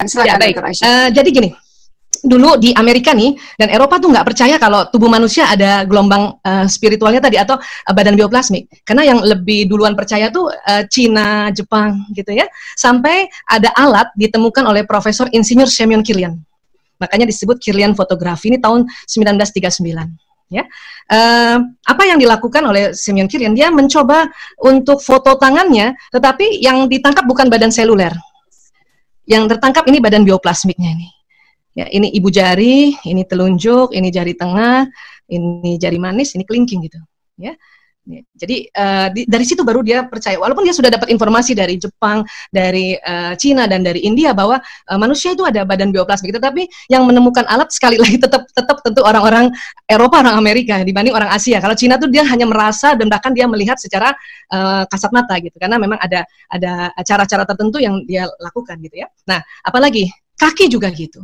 Silakan, Ya, baik. Dr. Aisyah. Jadi gini, dulu di Amerika nih dan Eropa tuh nggak percaya kalau tubuh manusia ada gelombang spiritualnya tadi atau badan bioplasmik. Karena yang lebih duluan percaya tuh Cina, Jepang gitu ya. Sampai ada alat ditemukan oleh Profesor Insinyur Semyon Kirlian. Makanya disebut Kirlian fotografi, ini tahun 1939. Ya, apa yang dilakukan oleh Semyon Kirlian? Dia mencoba untuk foto tangannya, tetapi yang ditangkap bukan badan seluler. Yang tertangkap ini badan bioplasmiknya ini. Ya, ini ibu jari, ini telunjuk, ini jari tengah, ini jari manis, ini kelingking gitu. Ya. Jadi dari situ baru dia percaya, walaupun dia sudah dapat informasi dari Jepang, dari Cina dan dari India bahwa manusia itu ada badan bioplasmik, tetapi yang menemukan alat sekali lagi tetap tentu orang-orang Eropa, orang Amerika dibanding orang Asia. Kalau Cina tuh dia hanya merasa dan bahkan dia melihat secara kasat mata gitu, karena memang ada cara-cara tertentu yang dia lakukan gitu ya. Nah, apalagi kaki juga gitu,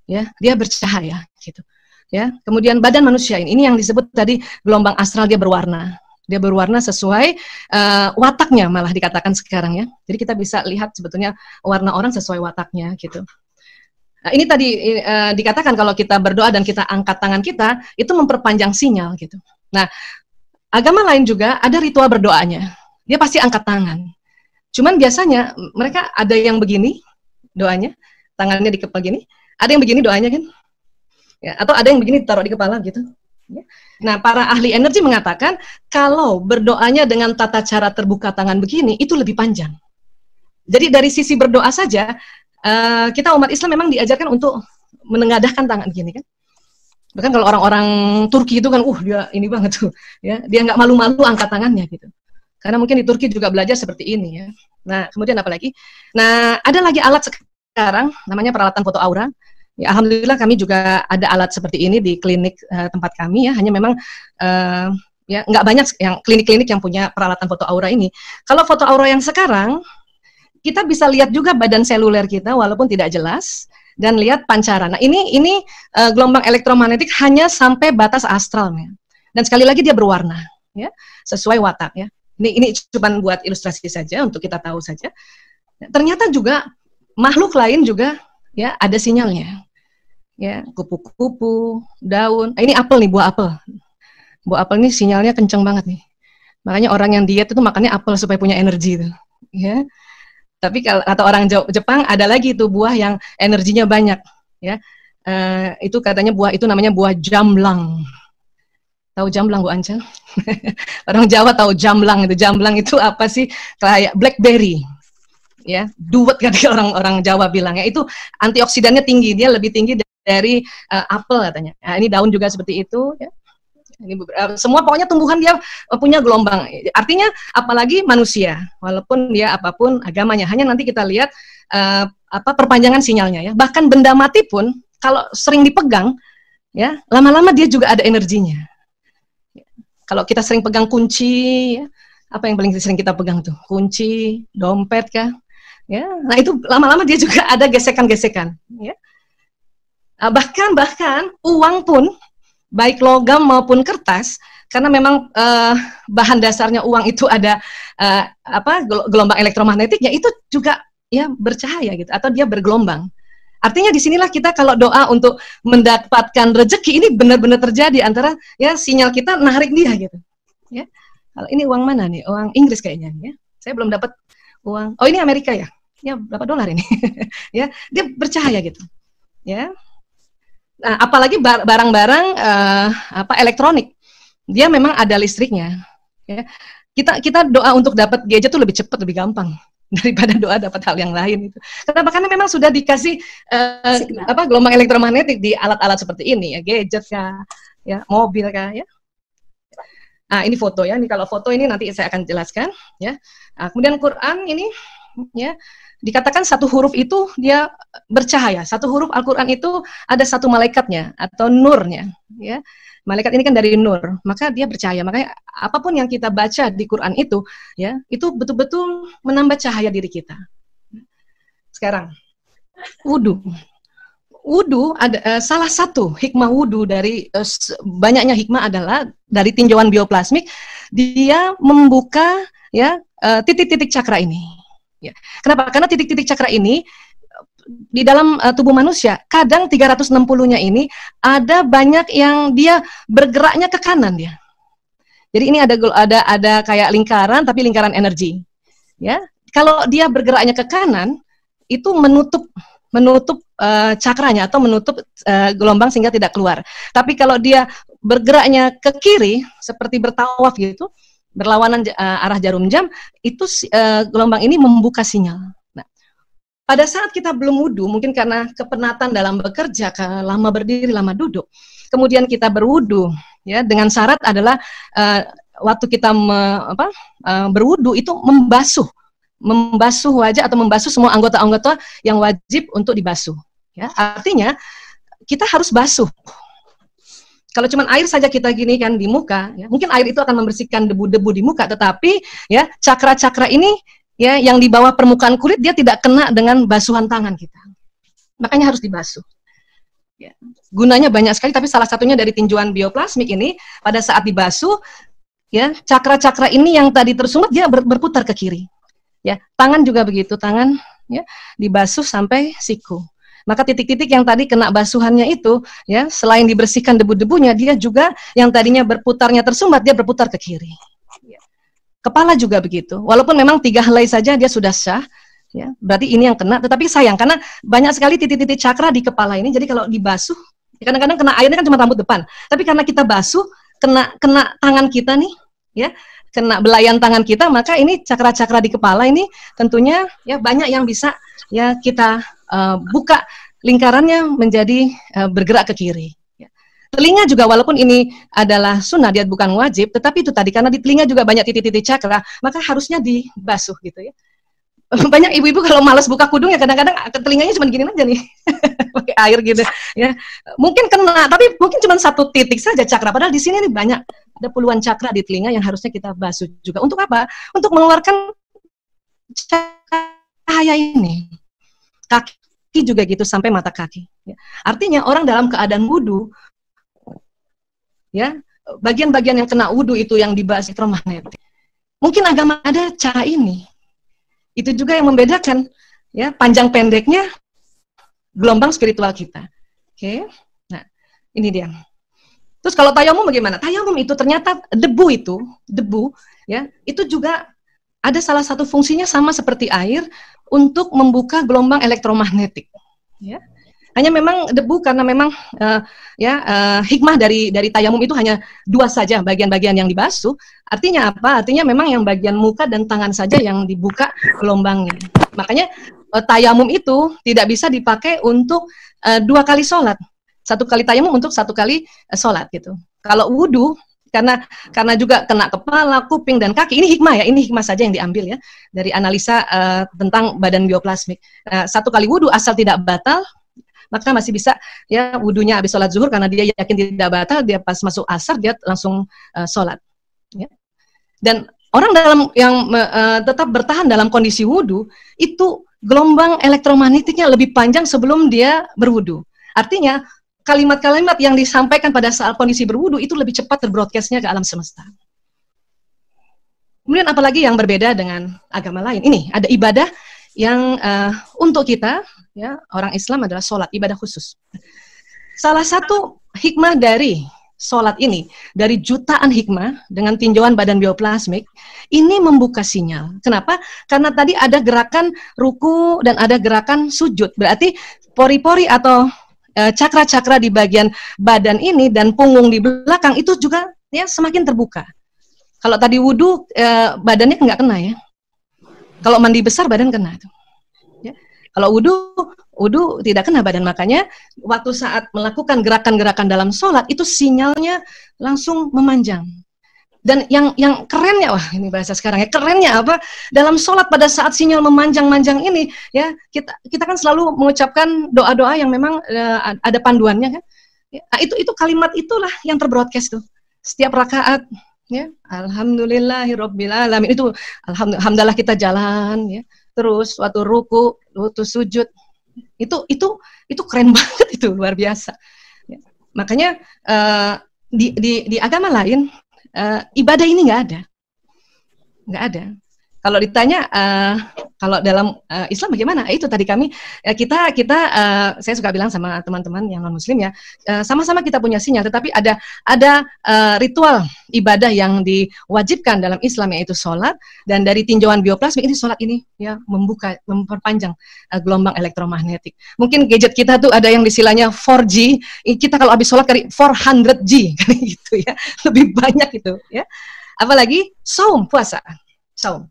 ya dia bercahaya gitu. Ya, kemudian badan manusia ini yang disebut tadi gelombang astral, dia berwarna. Dia berwarna sesuai wataknya, malah dikatakan sekarang ya. Jadi kita bisa lihat sebetulnya warna orang sesuai wataknya gitu. Nah, ini tadi dikatakan kalau kita berdoa dan kita angkat tangan kita, itu memperpanjang sinyal gitu. Nah, agama lain juga ada ritual berdoanya. Dia pasti angkat tangan. Cuman biasanya mereka ada yang begini doanya, tangannya di kepala gini, ada yang begini doanya kan? Ya, atau ada yang begini taruh di kepala gitu. Nah, para ahli energi mengatakan kalau berdoanya dengan tata cara terbuka tangan begini itu lebih panjang. Jadi dari sisi berdoa saja kita umat Islam memang diajarkan untuk menengadahkan tangan begini kan. Bahkan kalau orang-orang Turki itu kan, dia ini banget tuh, ya dia nggak malu-malu angkat tangannya gitu. Karena mungkin di Turki juga belajar seperti ini ya. Nah, kemudian apa lagi? Nah, ada lagi alat sekarang namanya peralatan foto aura. Ya, alhamdulillah kami juga ada alat seperti ini di klinik tempat kami ya. Hanya memang ya nggak banyak yang klinik-klinik yang punya peralatan foto aura ini. Kalau foto aura yang sekarang kita bisa lihat juga badan seluler kita walaupun tidak jelas dan lihat pancaran. Nah, ini gelombang elektromagnetik hanya sampai batas astralnya. Dan sekali lagi dia berwarna ya, sesuai watak ya. Ini cuma buat ilustrasi saja untuk kita tahu saja. Ternyata juga makhluk lain juga ya ada sinyalnya. Ya, kupu-kupu, daun. Ini apel nih, buah apel. Buah apel ini sinyalnya kenceng banget nih. Makanya orang yang diet itu makannya apel supaya punya energi itu. Ya. Tapi kalau kata orang Jepang ada lagi itu buah yang energinya banyak, ya. Itu katanya buah itu namanya buah jamblang. Tahu jamblang, Bu Anca? Orang Jawa tahu jamblang itu. Jamblang itu apa sih? Kayak blackberry. Ya, duet kan orang Jawa bilangnya. Itu antioksidannya tinggi, dia lebih tinggi dari apel katanya. Nah, ini daun juga seperti itu ya. Ini semua pokoknya tumbuhan dia punya gelombang. Artinya apalagi manusia, walaupun dia apapun agamanya, hanya nanti kita lihat perpanjangan sinyalnya ya. Bahkan benda mati pun kalau sering dipegang ya, lama-lama dia juga ada energinya. Kalau kita sering pegang kunci ya, apa yang paling sering kita pegang tuh? Kunci, dompet kah? Ya, nah itu lama-lama dia juga ada gesekan-gesekan ya. Bahkan uang pun baik logam maupun kertas, karena memang bahan dasarnya uang itu ada gelombang elektromagnetiknya, itu juga ya bercahaya gitu atau dia bergelombang. Artinya disinilah kita kalau doa untuk mendapatkan rezeki ini benar-benar terjadi antara ya sinyal kita narik dia gitu. Ya. Kalau ini uang mana nih? Uang Inggris kayaknya ya. Saya belum dapat uang. Oh, ini Amerika ya? Ya, berapa dolar ini? Ya, dia bercahaya gitu. Ya. Nah, apalagi barang-barang elektronik, dia memang ada listriknya. Ya. Kita doa untuk dapat gadget tuh lebih cepat, lebih gampang daripada doa dapat hal yang lain itu. Kenapa? Karena memang sudah dikasih gelombang elektromagnetik di alat-alat seperti ini ya, gadget kah, ya, mobil kah, ya. Nah, ini foto ya. Ini kalau foto ini nanti saya akan jelaskan ya. Nah, kemudian Quran ini ya. Dikatakan satu huruf itu dia bercahaya. Satu huruf Al-Quran itu ada satu malaikatnya atau nurnya. Ya. Malaikat ini kan dari nur, maka dia bercahaya. Makanya apapun yang kita baca di Quran itu, ya, itu betul-betul menambah cahaya diri kita. Sekarang, wudu. Wudu ada salah satu hikmah wudu dari banyaknya hikmah adalah dari tinjauan bioplasmik, dia membuka ya titik-titik cakra ini. Ya. Kenapa? Karena titik-titik cakra ini di dalam tubuh manusia, kadang 360-nya ini ada banyak yang dia bergeraknya ke kanan dia. Jadi ini ada kayak lingkaran, tapi lingkaran energi. Ya, kalau dia bergeraknya ke kanan, itu menutup cakranya atau menutup gelombang sehingga tidak keluar. Tapi kalau dia bergeraknya ke kiri, seperti bertawaf gitu, berlawanan arah jarum jam, itu gelombang ini membuka sinyal. Nah, pada saat kita belum wudhu, mungkin karena kepenatan dalam bekerja, lama berdiri, lama duduk, kemudian kita berwudhu, ya, dengan syarat adalah waktu kita berwudhu itu membasuh wajah atau membasuh semua anggota-anggota yang wajib untuk dibasuh. Ya, artinya kita harus basuh. Kalau cuma air saja kita gini kan di muka, ya, mungkin air itu akan membersihkan debu-debu di muka, tetapi ya cakra-cakra ini ya yang di bawah permukaan kulit dia tidak kena dengan basuhan tangan kita. Makanya harus dibasuh. Ya. Gunanya banyak sekali, tapi salah satunya dari tinjuan bioplasmik ini pada saat dibasuh, ya cakra-cakra ini yang tadi tersumbat dia berputar ke kiri. Ya, tangan juga begitu, tangan ya dibasuh sampai siku. Maka titik-titik yang tadi kena basuhannya itu, ya selain dibersihkan debu-debunya, dia juga yang tadinya berputarnya tersumbat, dia berputar ke kiri. Ya. Kepala juga begitu. Walaupun memang 3 helai saja dia sudah syah, ya berarti ini yang kena. Tetapi sayang karena banyak sekali titik-titik cakra di kepala ini. Jadi kalau dibasuh, kadang-kadang kena airnya kan cuma rambut depan. Tapi karena kita basuh, kena tangan kita nih, ya. Kena belayan tangan kita, maka ini cakra-cakra di kepala ini tentunya ya banyak yang bisa ya kita buka lingkarannya menjadi bergerak ke kiri. Ya. Telinga juga walaupun ini adalah sunnah, dia bukan wajib, tetapi itu tadi karena di telinga juga banyak titik-titik cakra, maka harusnya dibasuh gitu ya. Banyak ibu-ibu kalau malas buka kudung ya kadang-kadang telinganya cuma gini aja nih pakai air gitu ya, mungkin kena tapi mungkin cuma 1 titik saja cakra, padahal di sini nih banyak, ada puluhan cakra di telinga yang harusnya kita basuh juga. Untuk apa? Untuk mengeluarkan cahaya ini. Kaki juga gitu sampai mata kaki ya. Artinya orang dalam keadaan wudhu ya, bagian-bagian yang kena wudhu itu yang dibahas elektromagnetik, mungkin agama ada cara ini. Itu juga yang membedakan ya panjang pendeknya gelombang spiritual kita. Oke. Nah, ini dia. Terus kalau tayamum bagaimana? Tayamum itu ternyata debu ya, itu juga ada salah satu fungsinya sama seperti air untuk membuka gelombang elektromagnetik. Ya. Hanya memang debu karena memang hikmah dari tayamum itu hanya 2 saja bagian-bagian yang dibasuh. Artinya apa? Artinya memang yang bagian muka dan tangan saja yang dibuka gelombangnya. Makanya tayamum itu tidak bisa dipakai untuk 2 kali sholat. 1 kali tayamum untuk 1 kali sholat gitu. Kalau wudhu karena juga kena kepala, kuping dan kaki, ini hikmah ya, ini hikmah saja yang diambil ya dari analisa tentang badan bioplasmik. 1 kali wudhu asal tidak batal, maka masih bisa ya wudhunya habis sholat zuhur karena dia yakin tidak batal, dia pas masuk asar dia langsung sholat. Ya. Dan orang yang tetap bertahan dalam kondisi wudhu itu gelombang elektromagnetiknya lebih panjang sebelum dia berwudhu. Artinya kalimat-kalimat yang disampaikan pada saat kondisi berwudhu itu lebih cepat terbroadcastnya ke alam semesta. Kemudian apalagi yang berbeda dengan agama lain? Ini ada ibadah yang untuk kita ya orang Islam adalah sholat, ibadah khusus. Salah satu hikmah dari sholat ini, dari jutaan hikmah dengan tinjauan badan bioplasmik, ini membuka sinyal. Kenapa? Karena tadi ada gerakan ruku dan ada gerakan sujud. Berarti pori-pori atau cakra-cakra di bagian badan ini dan punggung di belakang itu juga ya semakin terbuka. Kalau tadi wudhu badannya nggak kena ya. Kalau mandi besar badan kena itu. Ya. Kalau wudhu tidak kena badan, makanya waktu saat melakukan gerakan-gerakan dalam sholat itu sinyalnya langsung memanjang. Dan yang kerennya, wah ini bahasa sekarang ya, kerennya apa? Dalam sholat pada saat sinyal memanjang-manjang ini, ya kita kan selalu mengucapkan doa-doa yang memang ada panduannya kan. Ya, itu kalimat itulah yang terbroadcast tuh setiap rakaat. Ya, alhamdulillahirabbil alamin, itu alhamdulillah kita jalan ya. Terus waktu ruku, waktu sujud itu keren banget, itu luar biasa. Ya. Makanya di agama lain ibadah ini nggak ada. Kalau ditanya Kalau dalam Islam bagaimana? Itu tadi saya suka bilang sama teman-teman yang non Muslim ya, sama-sama kita punya sinyal, tetapi ada ritual ibadah yang diwajibkan dalam Islam, yaitu sholat, dan dari tinjauan bioplasmik ini sholat ini ya memperpanjang gelombang elektromagnetik. Mungkin gadget kita tuh ada yang istilahnya 4G, kita kalau habis sholat kali 400G gitu ya, lebih banyak itu ya. Apalagi saum, puasa, saum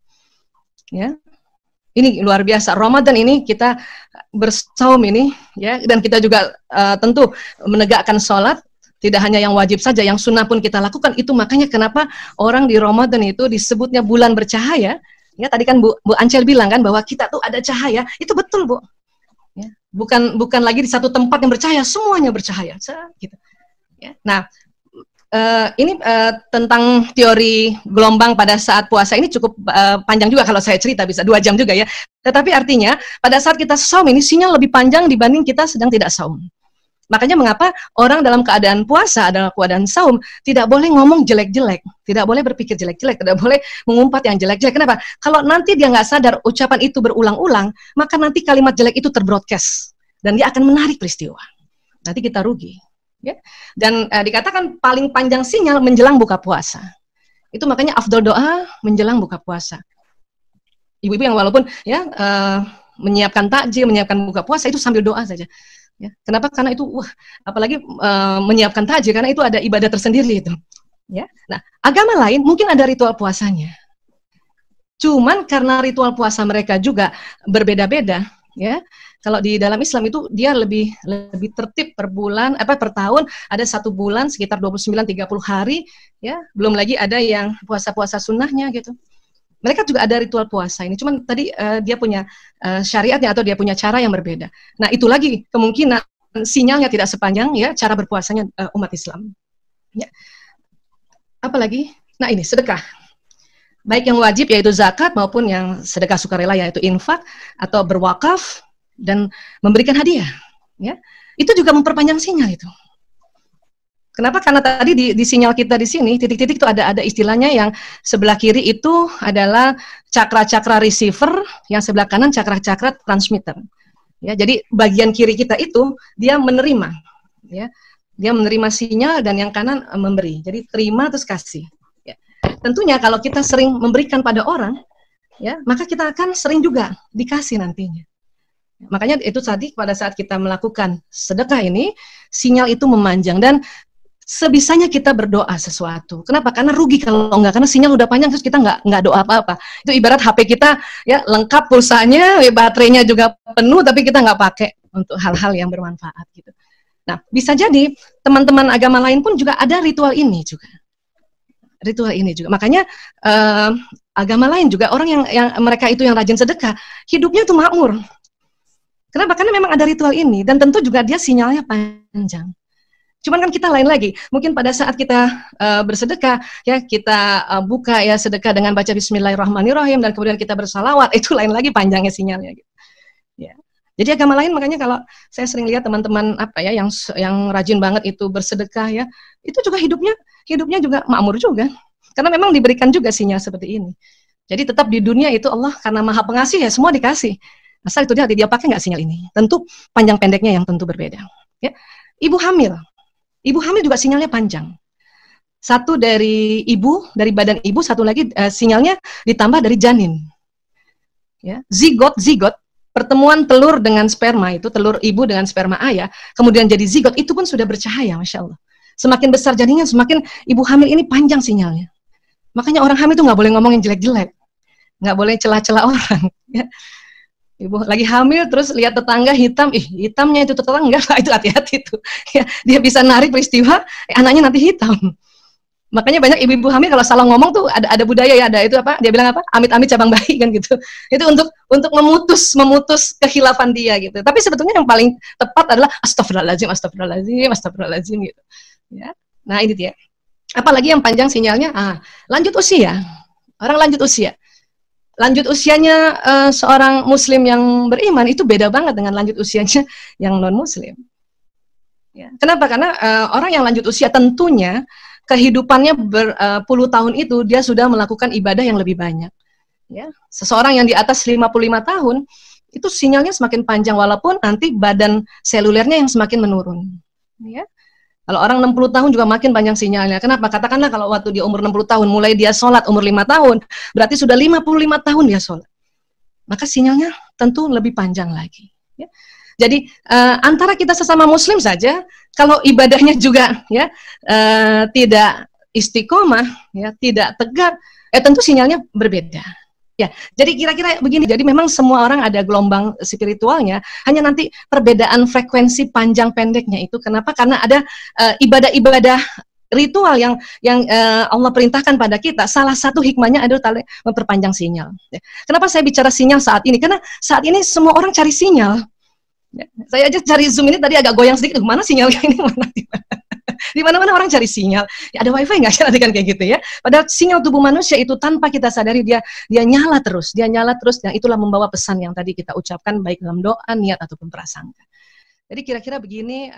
ya. Ini luar biasa, Ramadan ini kita bersaum ini ya, dan kita juga tentu menegakkan sholat, tidak hanya yang wajib saja, yang sunnah pun kita lakukan. Itu makanya kenapa orang di Ramadan itu disebutnya bulan bercahaya. Ya, tadi kan Bu Ancel bilang kan bahwa kita tuh ada cahaya, itu betul Bu. Ya, bukan lagi di satu tempat yang bercahaya, semuanya bercahaya, gitu. Ya. Nah, ini tentang teori gelombang pada saat puasa ini cukup panjang juga, kalau saya cerita bisa 2 jam juga ya. Tetapi artinya pada saat kita saum ini sinyal lebih panjang dibanding kita sedang tidak saum. Makanya mengapa orang dalam keadaan puasa, dalam keadaan saum, tidak boleh ngomong jelek-jelek, tidak boleh berpikir jelek-jelek, tidak boleh mengumpat yang jelek-jelek. Kenapa? Kalau nanti dia nggak sadar ucapan itu berulang-ulang, maka nanti kalimat jelek itu terbroadcast dan dia akan menarik peristiwa. Nanti kita rugi. Ya. Dan dikatakan paling panjang sinyal menjelang buka puasa. Itu makanya afdol doa menjelang buka puasa. Ibu-ibu yang walaupun ya menyiapkan takjil, menyiapkan buka puasa itu sambil doa saja. Ya. Kenapa? Karena itu apalagi menyiapkan takjil, karena itu ada ibadah tersendiri itu. Ya. Nah, agama lain mungkin ada ritual puasanya. Cuman karena ritual puasa mereka juga berbeda-beda, ya. Kalau di dalam Islam itu dia lebih tertib per bulan, per tahun ada 1 bulan sekitar 29-30 hari, ya. Belum lagi ada yang puasa-puasa sunnahnya gitu. Mereka juga ada ritual puasa ini, cuman tadi dia punya syariatnya atau dia punya cara yang berbeda. Nah, itu lagi kemungkinan sinyalnya tidak sepanjang ya cara berpuasanya umat Islam. Ya. Apalagi? Nah, ini sedekah. Baik yang wajib yaitu zakat maupun yang sedekah sukarela yaitu infak atau berwakaf dan memberikan hadiah, ya. Itu juga memperpanjang sinyal itu. Kenapa? Karena tadi di sinyal kita di sini titik-titik itu ada istilahnya, yang sebelah kiri itu adalah cakra-cakra receiver, yang sebelah kanan cakra-cakra transmitter. Ya, jadi bagian kiri kita itu dia menerima, ya. Dia menerima sinyal dan yang kanan memberi. Jadi terima terus kasih. Ya. Tentunya kalau kita sering memberikan pada orang, ya, maka kita akan sering juga dikasih nantinya. Makanya itu tadi pada saat kita melakukan sedekah ini, sinyal itu memanjang dan sebisanya kita berdoa sesuatu. Kenapa? Karena rugi kalau enggak, karena sinyal udah panjang terus kita nggak doa apa-apa. Itu ibarat HP kita ya lengkap pulsanya, baterainya juga penuh, tapi kita nggak pakai untuk hal-hal yang bermanfaat gitu. Nah, bisa jadi teman-teman agama lain pun juga ada ritual ini juga. Ritual ini juga. Makanya agama lain juga orang yang mereka itu yang rajin sedekah, hidupnya tuh makmur. Kenapa? Karena memang ada ritual ini dan tentu juga dia sinyalnya panjang. Cuman kan kita lain lagi. Mungkin pada saat kita bersedekah, ya kita buka ya sedekah dengan baca Bismillahirrahmanirrahim dan kemudian kita bersalawat, itu lain lagi panjangnya sinyalnya. Gitu. Ya. Jadi agama lain, makanya kalau saya sering lihat teman-teman yang rajin banget itu bersedekah ya, itu juga hidupnya juga makmur juga. Karena memang diberikan juga sinyal seperti ini. Jadi tetap di dunia itu Allah karena Maha Pengasih ya semua dikasih. Asal itu dia pakai nggak sinyal ini. Tentu panjang pendeknya yang tentu berbeda. Ya. Ibu hamil juga sinyalnya panjang. Satu dari badan ibu, satu lagi sinyalnya ditambah dari janin. Ya. Zigot, pertemuan telur dengan sperma itu, telur ibu dengan sperma ayah, kemudian jadi zigot, itu pun sudah bercahaya, Masya Allah. Semakin besar janinnya, semakin ibu hamil ini panjang sinyalnya. Makanya orang hamil itu nggak boleh ngomongin jelek-jelek, nggak boleh celah-celah orang. Ya. Ibu lagi hamil terus lihat tetangga hitam, hitamnya itu tetangga, itu hati-hati tuh. Ya, dia bisa narik peristiwa, anaknya nanti hitam. Makanya banyak ibu-ibu hamil kalau salah ngomong tuh ada budaya ya, ada itu apa? Dia bilang apa? Amit-amit cabang bayi kan gitu. Itu untuk memutus kekhilafan dia gitu. Tapi sebetulnya yang paling tepat adalah astagfirullahaladzim gitu. Ya. Nah, ini dia. Apalagi yang panjang sinyalnya, lanjut usia. Orang lanjut usia. Lanjut usianya seorang muslim yang beriman itu beda banget dengan lanjut usianya yang non muslim. Ya. Kenapa? Karena orang yang lanjut usia tentunya kehidupannya berpuluh tahun itu dia sudah melakukan ibadah yang lebih banyak. ya, seseorang yang di atas 55 tahun, itu sinyalnya semakin panjang walaupun nanti badan selulernya yang semakin menurun. Ya. Kalau orang 60 tahun juga makin panjang sinyalnya. Kenapa? Katakanlah kalau waktu dia umur 60 tahun, mulai dia sholat umur 5 tahun, berarti sudah 55 tahun dia sholat. Maka sinyalnya tentu lebih panjang lagi. Ya. Jadi antara kita sesama muslim saja, kalau ibadahnya juga ya tidak istiqomah, ya tidak tegak, tentu sinyalnya berbeda. Ya, jadi kira-kira begini. Jadi memang semua orang ada gelombang spiritualnya, hanya nanti perbedaan frekuensi panjang pendeknya itu. Kenapa? Karena ada ibadah-ibadah ritual yang Allah perintahkan pada kita. Salah satu hikmahnya adalah memperpanjang sinyal. Ya. Kenapa saya bicara sinyal saat ini? Karena saat ini semua orang cari sinyal. Ya. Saya aja cari Zoom ini tadi agak goyang sedikit. Mana sinyalnya ini? Di mana-mana orang cari sinyal. Ya, ada wifi nggak sih nanti kan kayak gitu ya. Padahal sinyal tubuh manusia itu tanpa kita sadari dia nyala terus, dan itulah membawa pesan yang tadi kita ucapkan baik dalam doa, niat ataupun prasangka. Jadi kira-kira begini.